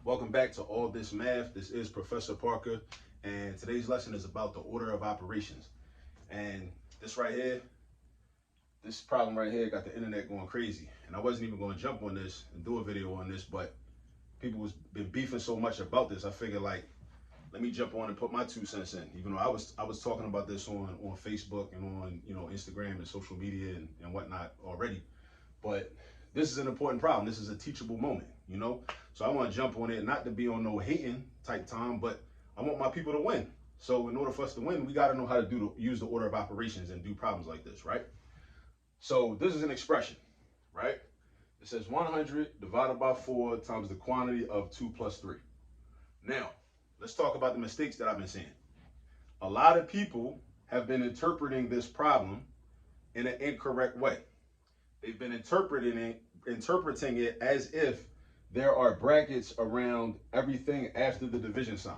Welcome back to All This Math. This is Professor Parker, and today's lesson is about the order of operations. And this right here, this problem right here got the internet going crazy. And I wasn't even going to jump on this and do a video on this, but people was been beefing so much about this. I figured, like, let me jump on and put my 2 cents in. Even though I was talking about this on Facebook and on Instagram and social media and whatnot already, but this is an important problem. This is a teachable moment, So I want to jump on it, not to be on no hating type time, but I want my people to win. So in order for us to win, we got to know how to use the order of operations and do problems like this, right? So this is an expression, right? It says 100 divided by 4 times the quantity of 2 plus 3. Now, let's talk about the mistakes that I've been seeing. A lot of people have been interpreting this problem in an incorrect way. They've been interpreting it as if there are brackets around everything after the division sign,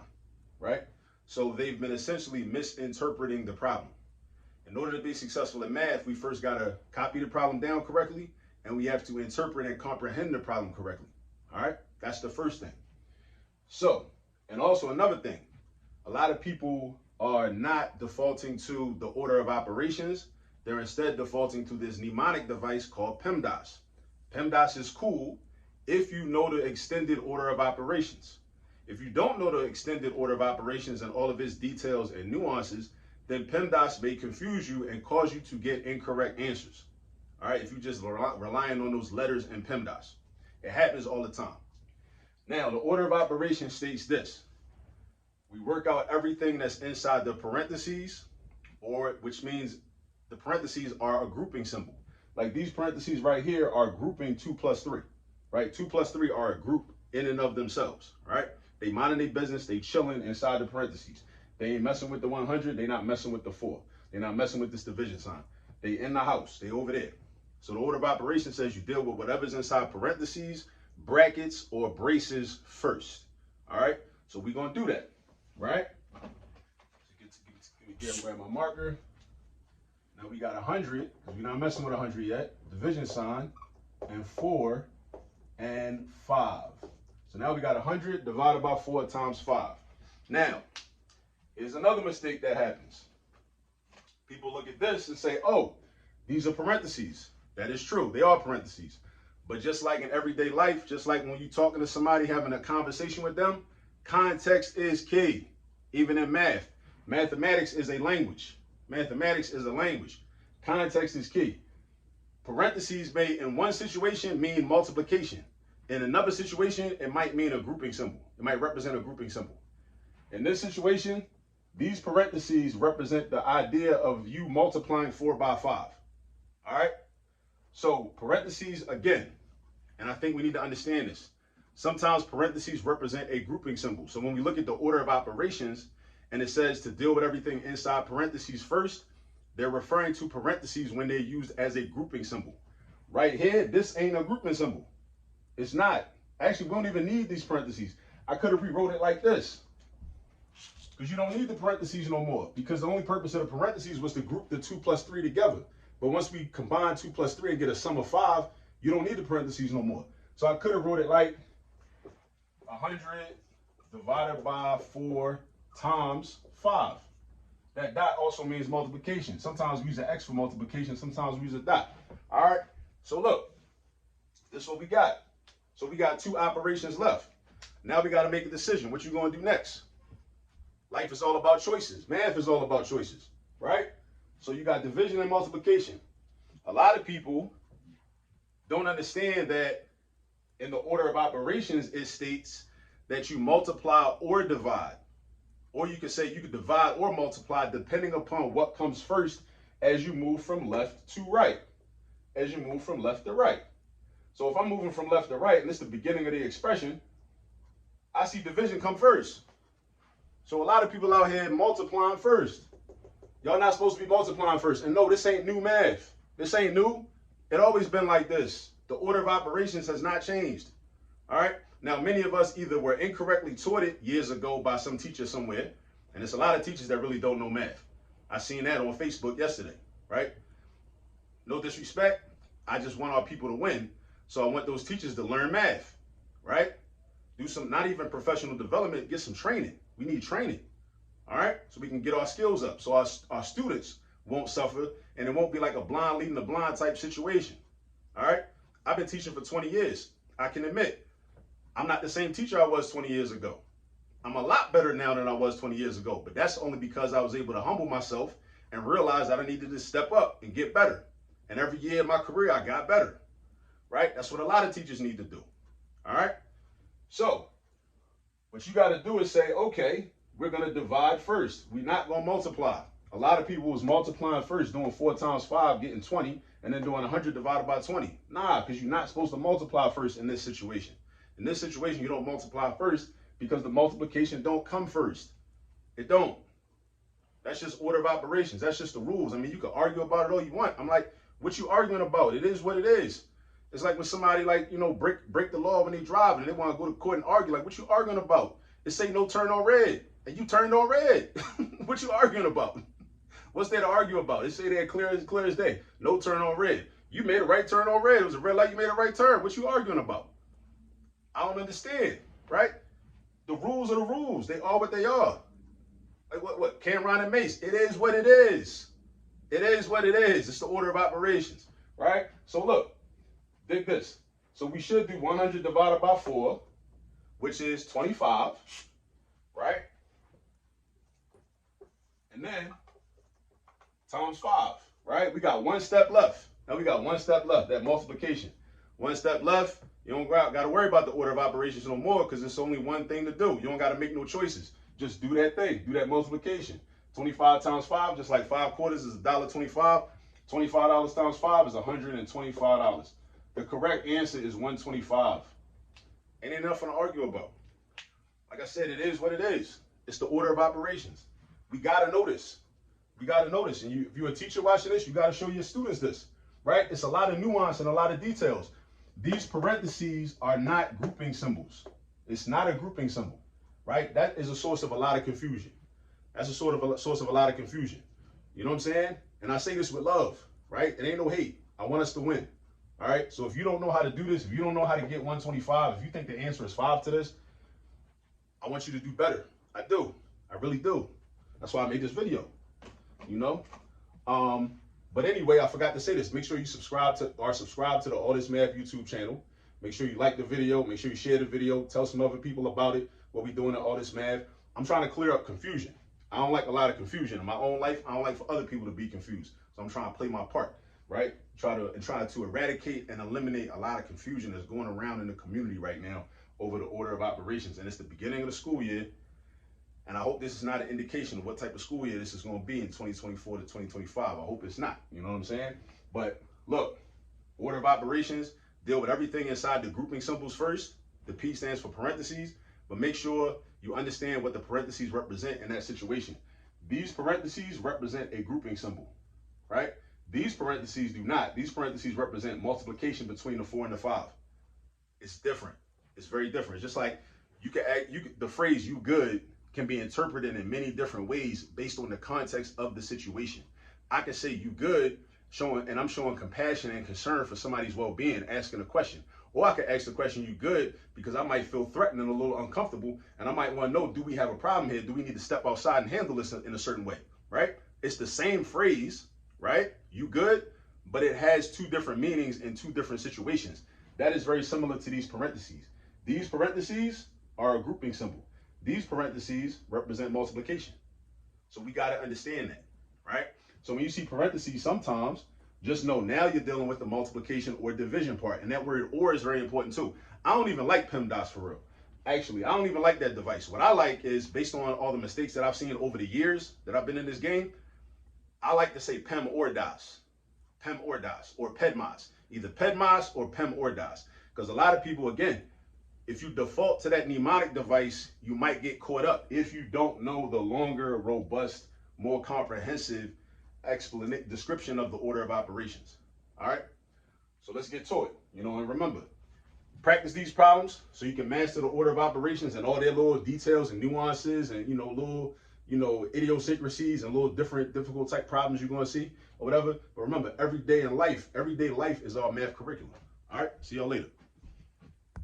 right? So they've been essentially misinterpreting the problem. In order to be successful in math, we first got to copy the problem down correctly, and we have to interpret and comprehend the problem correctly. All right? That's the first thing. So, and also another thing, a lot of people are not defaulting to the order of operations. They're instead defaulting to this mnemonic device called PEMDAS. PEMDAS is cool if you know the extended order of operations. If you don't know the extended order of operations and all of its details and nuances, then PEMDAS may confuse you and cause you to get incorrect answers. All right, if you just relying on those letters in PEMDAS. It happens all the time. Now, the order of operations states this. We work out everything that's inside the parentheses, which means the parentheses are a grouping symbol. Like these parentheses right here are grouping 2 plus 3, right? 2 plus 3 are a group in and of themselves, right? They minding their business, they chilling inside the parentheses. They ain't messing with the 100, they not messing with the 4. They're not messing with this division sign. They in the house, they over there. So the order of operations says you deal with whatever's inside parentheses, brackets, or braces first, all right? So we're gonna do that, right? Let me grab my marker. Now we got 100, because we're not messing with 100 yet, division sign, and 4 and 5. So now we got 100 divided by 4 times 5. Now, here's another mistake that happens. People look at this and say, oh, these are parentheses. That is true, they are parentheses. But just like in everyday life, just like when you're talking to somebody, having a conversation with them, context is key. Even in math, mathematics is a language. Mathematics is a language. Context is key. Parentheses may, in one situation, mean multiplication. In another situation, it might mean a grouping symbol. It might represent a grouping symbol. In this situation, these parentheses represent the idea of you multiplying 4 by 5. All right? So parentheses, again, and I think we need to understand this. Sometimes parentheses represent a grouping symbol. So when we look at the order of operations, and it says to deal with everything inside parentheses first, they're referring to parentheses when they're used as a grouping symbol. Right here, this ain't a grouping symbol. It's not. Actually, we don't even need these parentheses. I could have rewrote it like this. Because you don't need the parentheses no more. Because the only purpose of the parentheses was to group the 2 plus 3 together. But once we combine 2 plus 3 and get a sum of 5, you don't need the parentheses no more. So I could have wrote it like 100 divided by 4 times 5. That dot also means multiplication. Sometimes we use an X for multiplication. Sometimes we use a dot. All right. So look, this is what we got. So we got 2 operations left. Now we got to make a decision. What you going to do next? Life is all about choices. Math is all about choices, right? So you got division and multiplication. A lot of people don't understand that in the order of operations, it states that you multiply or divide. Or you could say you could divide or multiply depending upon what comes first as you move from left to right. As you move from left to right. So if I'm moving from left to right, and this is the beginning of the expression, I see division come first. So a lot of people out here multiplying first. Y'all not supposed to be multiplying first. And no, this ain't new math. This ain't new. It always been like this. The order of operations has not changed. All right? Now, many of us either were incorrectly taught it years ago by some teacher somewhere, and there's a lot of teachers that really don't know math. I seen that on Facebook yesterday, right? No disrespect. I just want our people to win. So I want those teachers to learn math, right? do some, not even professional development, get some training. We need training, all right? So we can get our skills up so our students won't suffer and it won't be like a blind leading the blind type situation, all right? I've been teaching for 20 years. I can admit, I'm not the same teacher I was 20 years ago. I'm a lot better now than I was 20 years ago, but that's only because I was able to humble myself and realize that I needed to step up and get better. And every year in my career, I got better, right? That's what a lot of teachers need to do, all right? So what you got to do is say, okay, we're going to divide first. We're not going to multiply. A lot of people was multiplying first, doing 4 times 5, getting 20, and then doing 100 divided by 20. Nah, because you're not supposed to multiply first in this situation. In this situation, you don't multiply first because the multiplication don't come first. It don't. That's just order of operations. That's just the rules. I mean, you can argue about it all you want. I'm like, what you arguing about? It is what it is. It's like when somebody, like, you know, break the law when they drive and they want to go to court and argue. Like, what you arguing about? It say no turn on red, and you turned on red. What you arguing about? What's there to argue about? It say they're clear as day. No turn on red. You made a right turn on red. It was a red light. You made a right turn. What you arguing about? I don't understand, right? The rules are the rules. They are what they are. Like what? Cameron and Mace. It is what it is. It is what it is. It's the order of operations, right? So look, dig this. So we should do 100 divided by 4, which is 25, right? And then times 5, right? We got 1 step left. Now we got 1 step left, that multiplication. 1 step left. You don't got to worry about the order of operations no more because it's only one thing to do. You don't got to make no choices. Just do that thing. Do that multiplication. 25 times 5, just like 5 quarters is $1.25. $25 times 5 is $125. The correct answer is 125. Ain't nothing to argue about. Like I said, it is what it is. It's the order of operations. We got to know this. We got to know this. And if you're a teacher watching this, you got to show your students this, right? It's a lot of nuance and a lot of details. These parentheses are not grouping symbols. It's not a grouping symbol, right? That is a source of a lot of confusion. That's a source of a lot of confusion. You know what I'm saying? And I say this with love, right? It ain't no hate. I want us to win. All right. So if you don't know how to do this, if you don't know how to get 125, if you think the answer is 5 to this, I want you to do better. I do. I really do. That's why I made this video, you know? But anyway, I forgot to say this. Make sure you subscribe to the All This Math YouTube channel. Make sure you like the video. Make sure you share the video. Tell some other people about it, what we're doing at All This Math. I'm trying to clear up confusion. I don't like a lot of confusion in my own life. I don't like for other people to be confused. So I'm trying to play my part, right? Try to eradicate and eliminate a lot of confusion that's going around in the community right now over the order of operations. And it's the beginning of the school year. And I hope this is not an indication of what type of school year this is going to be in 2024 to 2025. I hope it's not. You know what I'm saying? But look, order of operations, deal with everything inside the grouping symbols first. The P stands for parentheses. But make sure you understand what the parentheses represent in that situation. These parentheses represent a grouping symbol, right? These parentheses do not. These parentheses represent multiplication between the 4 and the 5. It's different. It's very different. It's just like the phrase "you good" can be interpreted in many different ways based on the context of the situation. I can say "you good," I'm showing compassion and concern for somebody's well-being, asking a question. Or I could ask the question, "you good?" because I might feel threatened and a little uncomfortable, and I might want to know, do we have a problem here? Do we need to step outside and handle this in a certain way, right? It's the same phrase, right? "You good?" but it has 2 different meanings in 2 different situations. That is very similar to these parentheses. These parentheses are a grouping symbol. These parentheses represent multiplication. So we got to understand that, right? So when you see parentheses sometimes, just know now you're dealing with the multiplication or division part. And that word "or" is very important too. I don't even like PEMDAS for real. Actually, I don't even like that device. What I like is, based on all the mistakes that I've seen over the years that I've been in this game, I like to say PEM or DAS. PEM or DAS, or PEDMAS. Either PEDMAS or PEM or DAS. Because a lot of people, again, if you default to that mnemonic device, you might get caught up if you don't know the longer, robust, more comprehensive description of the order of operations. All right, so let's get to it. And remember, practice these problems so you can master the order of operations and all their little details and nuances and little idiosyncrasies and little different difficult type problems you're going to see or whatever. But remember, everyday life is our math curriculum. All right, see y'all later.